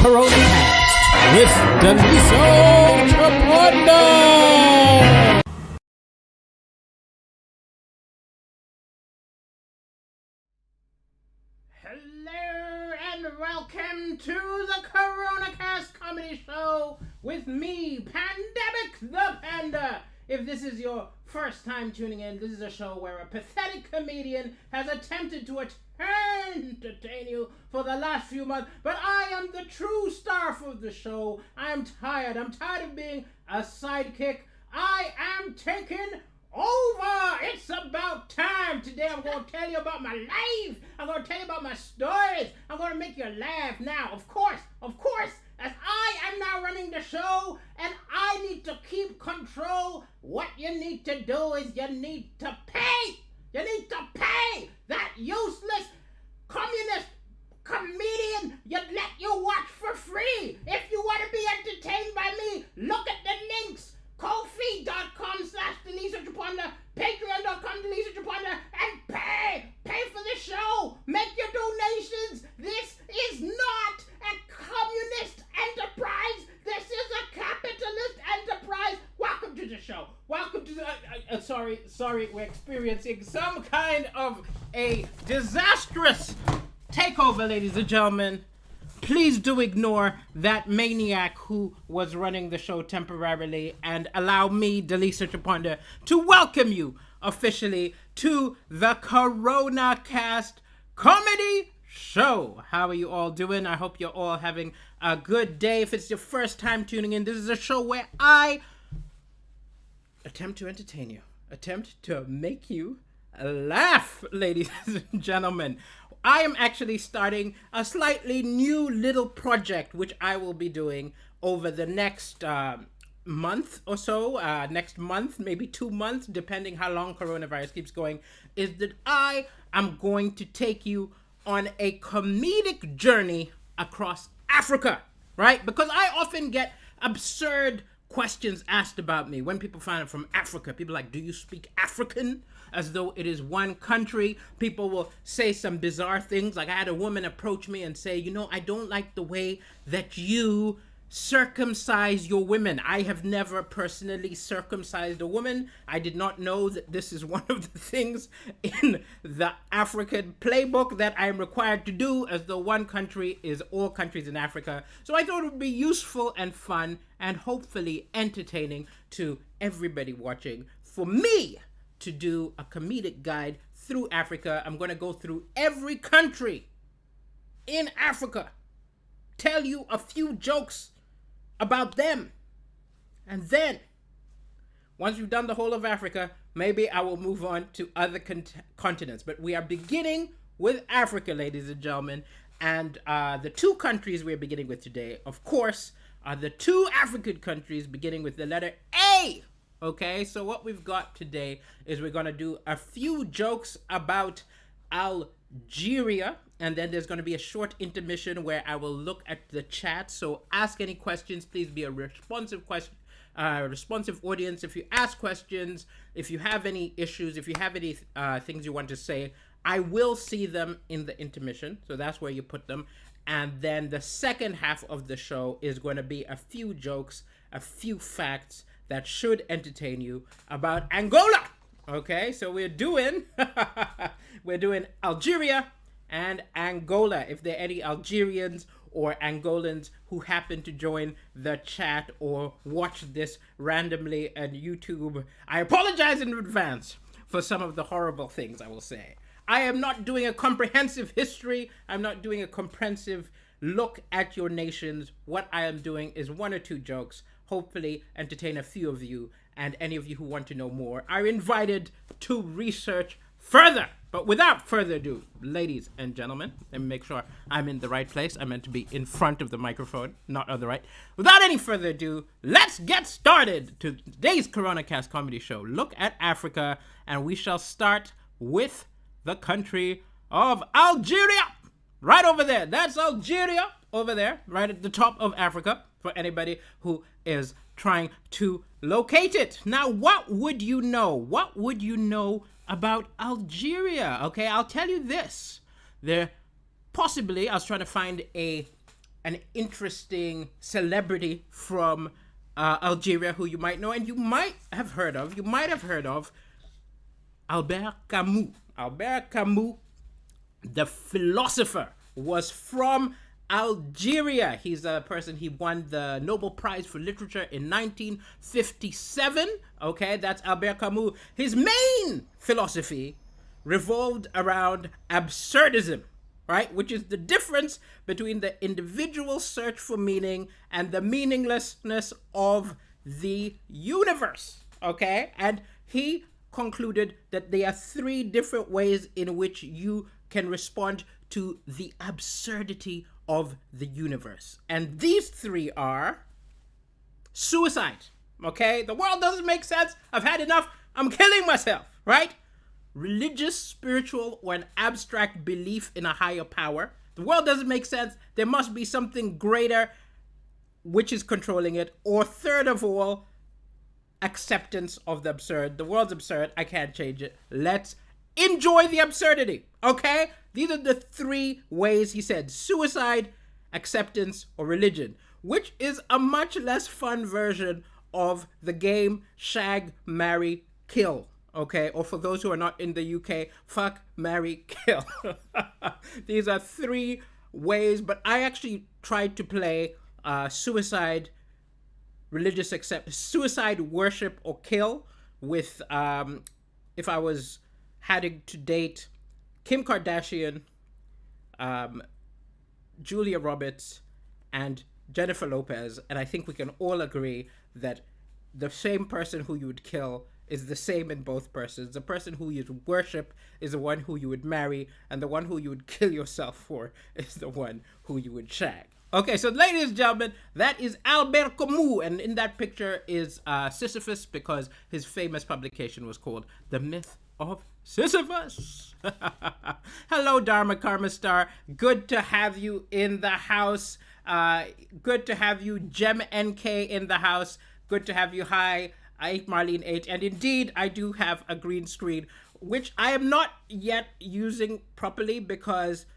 Corona Cast with Daliso Chaponda. Hello and welcome to the Corona Cast comedy show with me, Pandemic the Panda. If this is your first time tuning in, this is a show where a pathetic comedian has attempted to entertain you for the last few months, but I am the true star for the show. I'm tired of being a sidekick. I am taking over. It's about time. Today I'm going to tell you about my life. I'm going to tell you about my stories. I'm going to make you laugh. Now, of course, as I am now running the show and I need to keep control, what you need to do is you need to pay. You need to pay that useless communist comedian you let you watch for free. If you want to be entertained by me, look at the links. Ko-fi.com/Daliso Chaponda, Patreon.com Daliso Chaponda, and pay for the show. Make your donations. This is not a communist enterprise. This is a capitalist enterprise. Welcome to the show. Welcome to the sorry, we're experiencing some kind of a disastrous takeover, ladies and gentlemen. Please do ignore that maniac who was running the show temporarily and allow me, Daliso Chaponda, to welcome you officially to the Corona Cast comedy show. How are you all doing? I hope you're all having a good day. If it's your first time tuning in, this is a show where I attempt to entertain you, attempt to make you laugh, ladies and gentlemen. I am actually starting a slightly new little project, which I will be doing over the next month or so, next month, maybe 2 months, depending how long coronavirus keeps going, is that I am going to take you on a comedic journey across Africa, right? Because I often get absurd questions asked about me when people find I'm from Africa. People are like, do you speak African? As though it is one country. People will say some bizarre things. Like I had a woman approach me and say, I don't like the way that you circumcise your women. I have never personally circumcised a woman. I did not know that this is one of the things in the African playbook that I am required to do, as though one country is all countries in Africa. So I thought it would be useful and fun and hopefully entertaining to everybody watching for me to do a comedic guide through Africa. I'm going to go through every country in Africa, tell you a few jokes about them, and then once we've done the whole of Africa, maybe I will move on to other continents. But we are beginning with Africa, ladies and gentlemen, and the two countries we're beginning with today, of course, are the two African countries beginning with the letter A. Okay, so what we've got today is we're going to do a few jokes about Algeria, and then there's going to be a short intermission where I will look at the chat. So ask any questions. Please be a responsive audience. If you ask questions, if you have any issues, if you have any things you want to say, I will see them in the intermission. So that's where you put them. And then the second half of the show is going to be a few jokes, a few facts that should entertain you about Angola. Okay, so we're doing Algeria and Angola. If there are any Algerians or Angolans who happen to join the chat or watch this randomly on YouTube, I apologize in advance for some of the horrible things I will say. I am not doing a comprehensive history. I'm not doing a comprehensive look at your nations. What I am doing is one or two jokes, hopefully entertain a few of you, and any of you who want to know more are invited to research further. But without further ado, ladies and gentlemen, let me make sure I'm in the right place. I meant to be in front of the microphone, not on the right. Without any further ado, let's get started to today's Corona Cast comedy show. Look at Africa, and we shall start with the country of Algeria. Right over there. That's Algeria over there, right at the top of Africa, for anybody who is trying to locate it. Now, what would you know? What would you know about Algeria? Okay, I'll tell you this. There, possibly, I was trying to find a an interesting celebrity from Algeria who you might know and you might have heard of. You might have heard of Albert Camus. Albert Camus, the philosopher, was from Algeria. He's a person, he won the Nobel Prize for Literature in 1957. Okay, that's Albert Camus. His main philosophy revolved around absurdism, right? Which is the difference between the individual search for meaning and the meaninglessness of the universe, okay? And he concluded that there are three different ways in which you can respond to the absurdity of the universe. And these three are suicide, okay? The world doesn't make sense. I've had enough. I'm killing myself, right? Religious, spiritual, or an abstract belief in a higher power. The world doesn't make sense. There must be something greater which is controlling it. Or third of all, acceptance of the absurd. The world's absurd. I can't change it. Let's enjoy the absurdity, okay? These are the three ways, he said: suicide, acceptance, or religion, which is a much less fun version of the game Shag, Marry, Kill, okay? Or for those who are not in the UK, fuck, marry, kill. These are three ways, but I actually tried to play suicide, religious suicide, worship, or kill with, if I was having to date Kim Kardashian, Julia Roberts, and Jennifer Lopez, and I think we can all agree that the same person who you would kill is the same in both persons. The person who you would worship is the one who you would marry, and the one who you would kill yourself for is the one who you would shag. Okay, so ladies and gentlemen, that is Albert Camus, and in that picture is Sisyphus, because his famous publication was called The Myth of Sisyphus. Hello, Dharma Karma Star. Good to have you in the house. Good to have you, Gem NK, in the house. Good to have you. Hi, I ate Marlene 8. And indeed, I do have a green screen, which I am not yet using properly because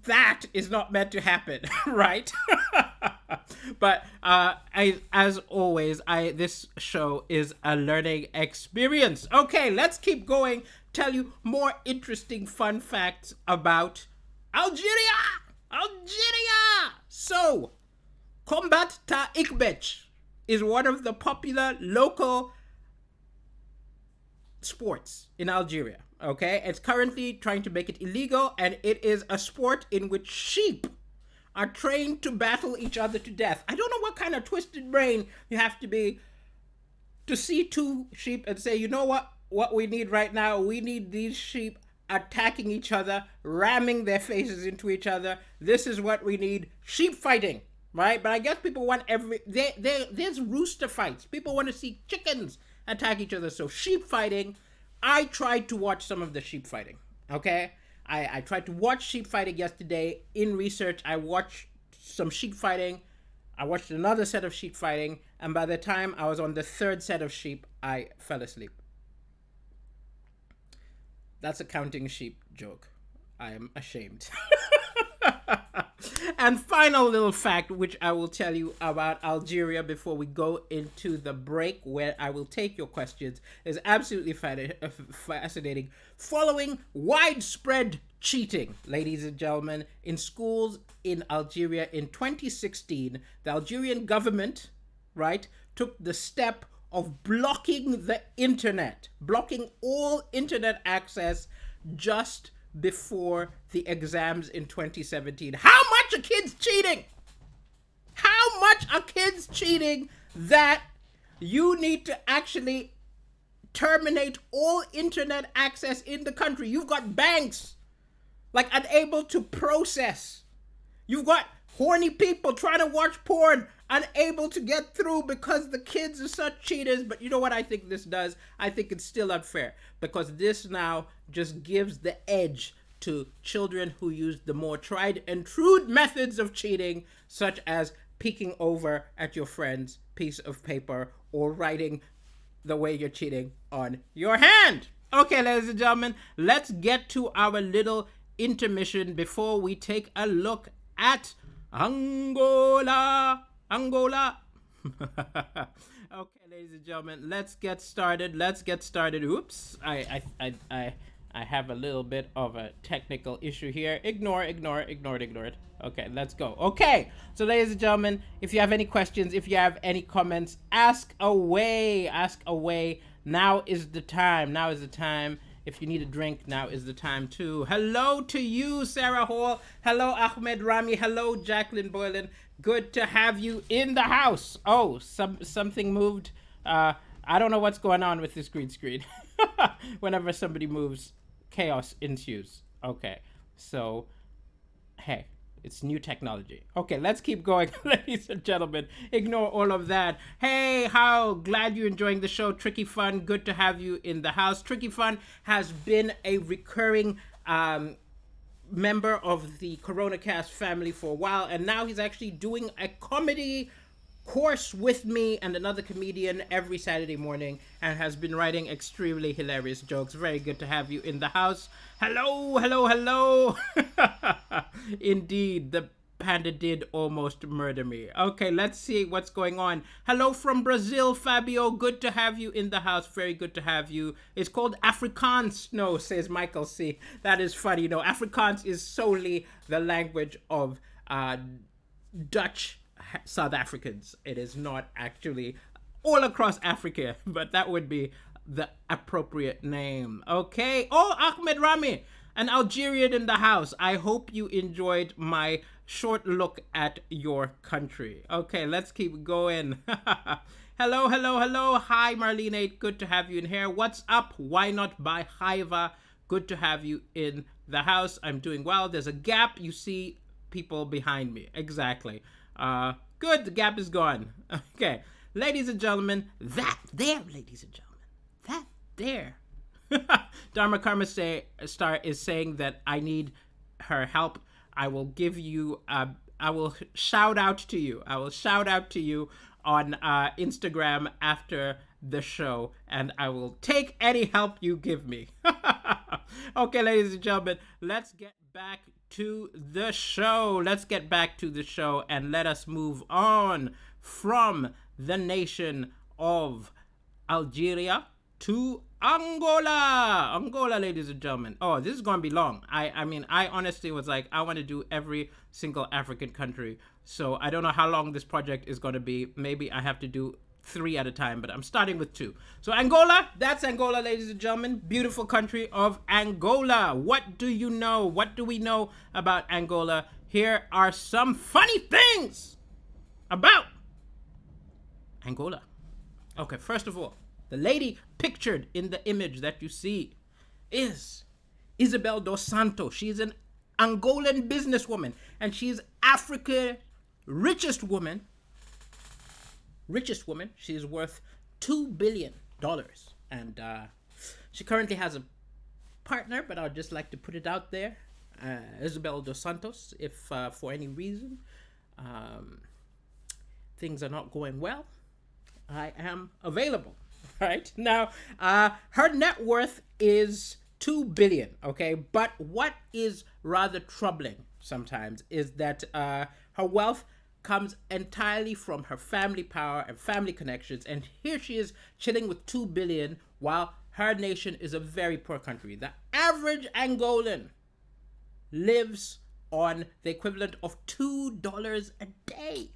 that is not meant to happen, right? But as always, this show is a learning experience. Okay, let's keep going. Tell you more interesting fun facts about Algeria. Algeria. So, combat ta ikbech is one of the popular local sports in Algeria. Okay, it's currently trying to make it illegal, and it is a sport in which sheep are trained to battle each other to death. I don't know what kind of twisted brain you have to be to see two sheep and say, you know what we need right now? We need these sheep attacking each other, ramming their faces into each other. This is what we need. Sheep fighting, right? But I guess people want there's rooster fights. People want to see chickens attack each other. So sheep fighting. I tried to watch some of the sheep fighting, okay? I tried to watch sheep fighting yesterday. In research, I watched some sheep fighting. I watched another set of sheep fighting. And by the time I was on the third set of sheep, I fell asleep. That's a counting sheep joke. I am ashamed. And final little fact, which I will tell you about Algeria before we go into the break, where I will take your questions, is absolutely fascinating. Following widespread cheating, ladies and gentlemen, in schools in Algeria in 2016, the Algerian government, right, took the step of blocking the internet, blocking all internet access just before the exams in 2017. How much are kids cheating? How much are kids cheating that you need to actually terminate all internet access in the country? You've got banks like unable to process. You've got horny people trying to watch porn, unable to get through because the kids are such cheaters. But you know what I think this does? I think it's still unfair, because this now just gives the edge to children who use the more tried and true methods of cheating, such as peeking over at your friend's piece of paper or writing the way you're cheating on your hand. Okay, ladies and gentlemen, let's get to our little intermission before we take a look at Angola. Angola. Okay, ladies and gentlemen, let's get started. Oops, I have a little bit of a technical issue here. Ignore it. Okay, let's go. Okay, so ladies and gentlemen, if you have any questions, if you have any comments, ask away. Now is the time. If you need a drink, now is the time too. Hello to you, Sarah Hall. Hello, Ahmed Rami. Hello, Jacqueline Boylan. Good to have you in the house. Oh, something moved. I don't know what's going on with this green screen. Whenever somebody moves, chaos ensues. Okay, so, hey, it's new technology. Okay, let's keep going, ladies and gentlemen. Ignore all of that. Hey, how glad you're enjoying the show. Tricky Fun, good to have you in the house. Tricky Fun has been a recurring member of the CoronaCast family for a while, and now he's actually doing a comedy course with me and another comedian every Saturday morning, and has been writing extremely hilarious jokes. Very good to have you in the house. Hello. Indeed, the panda did almost murder me. Okay, let's see what's going on. Hello from Brazil, Fabio. Good to have you in the house. Very good to have you. It's called Afrikaans. No, says Michael C. That is funny. No, Afrikaans is solely the language of Dutch South Africans. It is not actually all across Africa, but that would be the appropriate name. Okay. Oh, Ahmed Rami, an Algerian in the house. I hope you enjoyed my short look at your country. Okay, let's keep going. Hello. Hi, Marlene 8. Good to have you in here. What's up? Why not by Haiva? Good to have you in the house. I'm doing well. There's a gap. You see people behind me. Exactly. Good. The gap is gone. Okay. Ladies and gentlemen, that there. Dharma Karma Star is saying that I need her help. I will give you, I will shout out to you on Instagram after the show, and I will take any help you give me. Okay, ladies and gentlemen, let's get back to the show. And let us move on from the nation of Algeria to Angola, ladies and gentlemen. Oh, this is going to be long. I mean, I honestly was like, I want to do every single African country. So I don't know how long this project is going to be. Maybe I have to do 3 at a time, but I'm starting with 2. So Angola, that's Angola, ladies and gentlemen. Beautiful country of Angola. What do you know? What do we know about Angola? Here are some funny things about Angola. Okay, first of all, the lady pictured in the image that you see is Isabel dos Santos. She's an Angolan businesswoman, and she's Africa's richest woman. She's worth $2 billion. And she currently has a partner, but I'd just like to put it out there. Isabel dos Santos, if for any reason things are not going well, I am available. Right now, her net worth is $2 billion. Okay, but what is rather troubling sometimes is that her wealth comes entirely from her family power and family connections, and here she is chilling with $2 billion while her nation is a very poor country. The average Angolan lives on the equivalent of $2 a day.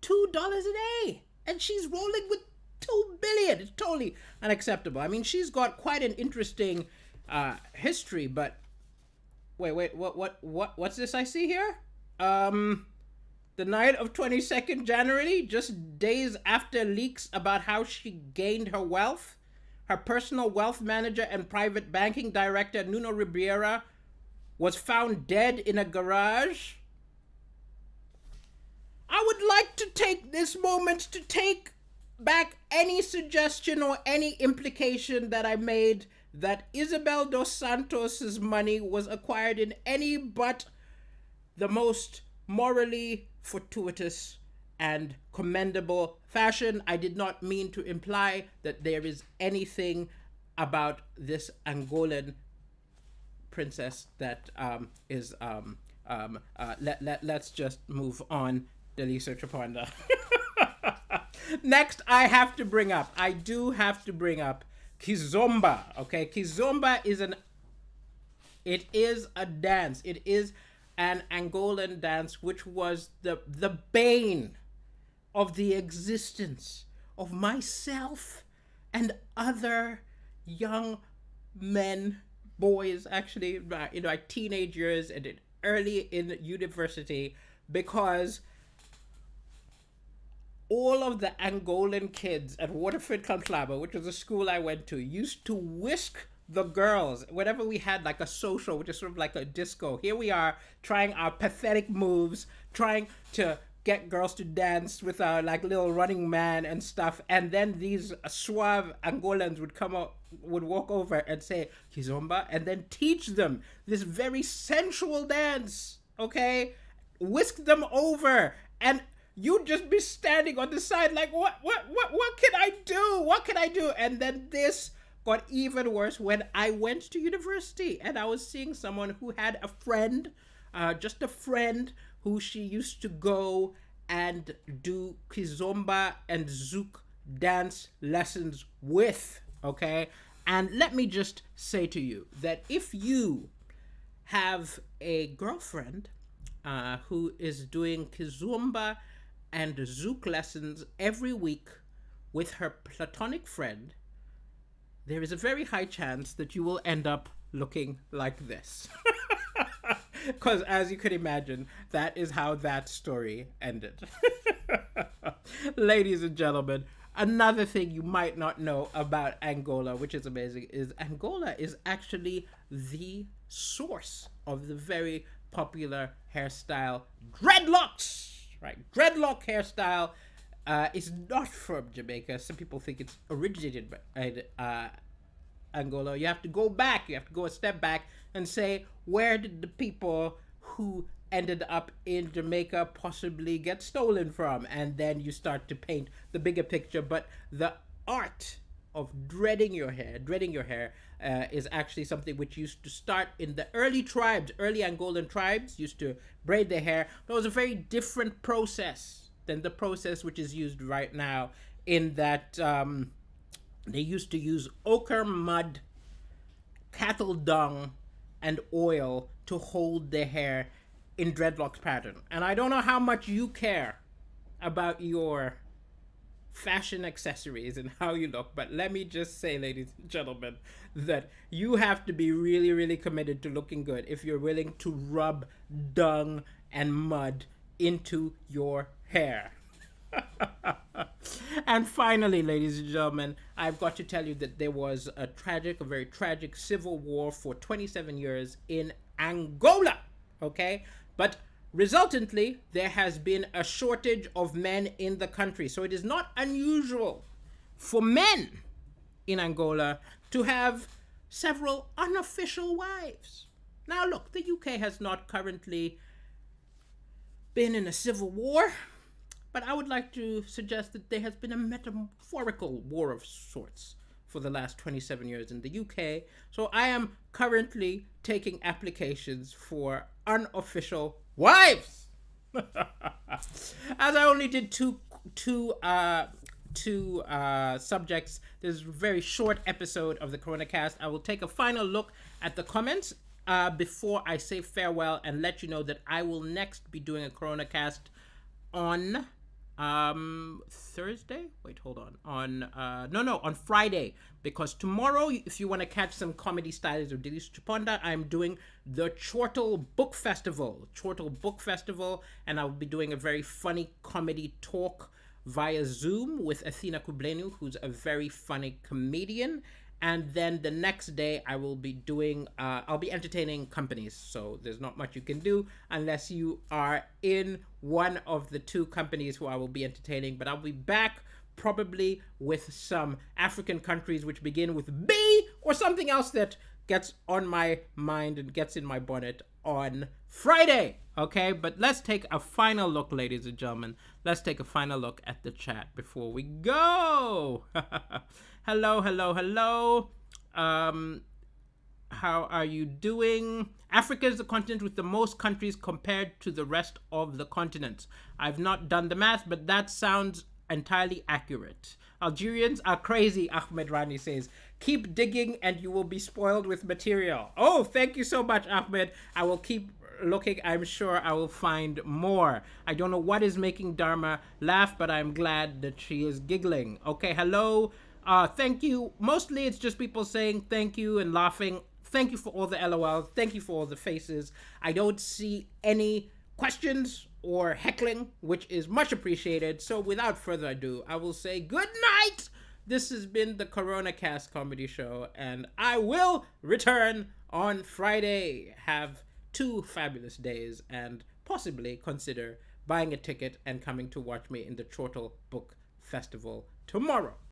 $2 a day, and she's rolling with $2 billion. It's totally unacceptable. I mean, she's got quite an interesting history, but wait, what's this I see here? The night of 22nd January, just days after leaks about how she gained her wealth, her personal wealth manager and private banking director, Nuno Ribeira, was found dead in a garage. I would like to take this moment to take back any suggestion or any implication that I made that Isabel dos Santos's money was acquired in any but the most morally fortuitous and commendable fashion. I did not mean to imply that there is anything about this Angolan princess that is let's just move on, Daliso Chaponda. Next, I do have to bring up Kizomba. Okay, Kizomba is a dance. It is an Angolan dance which was the bane of the existence of myself and other young men, boys, actually, like teenage years and early in university, because all of the Angolan kids at Waterford Conclava, which was a school I went to, used to whisk the girls whenever we had like a social, which is sort of like a disco. Here we are trying our pathetic moves, trying to get girls to dance with our like little running man and stuff, and then these suave Angolans would walk over and say Kizomba, and then teach them this very sensual dance, okay, whisk them over, and you'd just be standing on the side like, what can I do? And then this got even worse when I went to university and I was seeing someone who had a friend, just a friend, who she used to go and do Kizomba and Zouk dance lessons with, okay? And let me just say to you that if you have a girlfriend who is doing Kizomba and Zouk lessons every week with her platonic friend, there is a very high chance that you will end up looking like this. Because as you could imagine, that is how that story ended. Ladies and gentlemen, another thing you might not know about Angola, which is amazing, is Angola is actually the source of the very popular hairstyle dreadlocks. Right, dreadlock hairstyle is not from Jamaica. Some people think it's originated by Angola. You have to go back. You have to go a step back and say, where did the people who ended up in Jamaica possibly get stolen from? And then you start to paint the bigger picture. But the art of dreading your hair is actually something which used to start in the early Angolan tribes used to braid their hair. But it was a very different process than the process which is used right now, in that they used to use ochre mud, cattle dung, and oil to hold their hair in dreadlocks pattern. And I don't know how much you care about your fashion accessories and how you look, but let me just say, ladies and gentlemen, that you have to be really, really committed to looking good if you're willing to rub dung and mud into your hair. And finally, ladies and gentlemen, I've got to tell you that there was a very tragic civil war for 27 years in Angola, okay? But resultantly, there has been a shortage of men in the country. So it is not unusual for men in Angola to have several unofficial wives. Now look, the UK has not currently been in a civil war, but I would like to suggest that there has been a metaphorical war of sorts for the last 27 years in the UK. So I am currently taking applications for unofficial wives. As I only did two subjects, this is a very short episode of the CoronaCast. I will take a final look at the comments before I say farewell and let you know that I will next be doing a CoronaCast on Thursday? Wait, hold on. On Friday. Because tomorrow, if you want to catch some comedy styles of Daliso Chaponda, I'm doing the Chortle Book Festival. And I'll be doing a very funny comedy talk via Zoom with Athena Kublenu, who's a very funny comedian. And then the next day I will be doing, I'll be entertaining companies. So there's not much you can do unless you are in one of the two companies who I will be entertaining. But I'll be back probably with some African countries which begin with B or something else that gets on my mind and gets in my bonnet on Friday. Okay, but let's take a final look, ladies and gentlemen. Let's take a final look at the chat before we go. Hello. how are you doing? Africa is the continent with the most countries compared to the rest of the continents. I've not done the math, but that sounds entirely accurate. Algerians are crazy, Ahmed Rani says. Keep digging and you will be spoiled with material. Oh, thank you so much, Ahmed. I will keep looking. I'm sure I will find more. I don't know what is making Dharma laugh, but I'm glad that she is giggling. Okay, hello. Thank you. Mostly it's just people saying thank you and laughing. Thank you for all the LOLs. Thank you for all the faces. I don't see any questions or heckling, which is much appreciated. So without further ado, I will say good night. This has been the Corona Cast Comedy Show, and I will return on Friday. Have 2 fabulous days, and possibly consider buying a ticket and coming to watch me in the Chortle Book Festival tomorrow.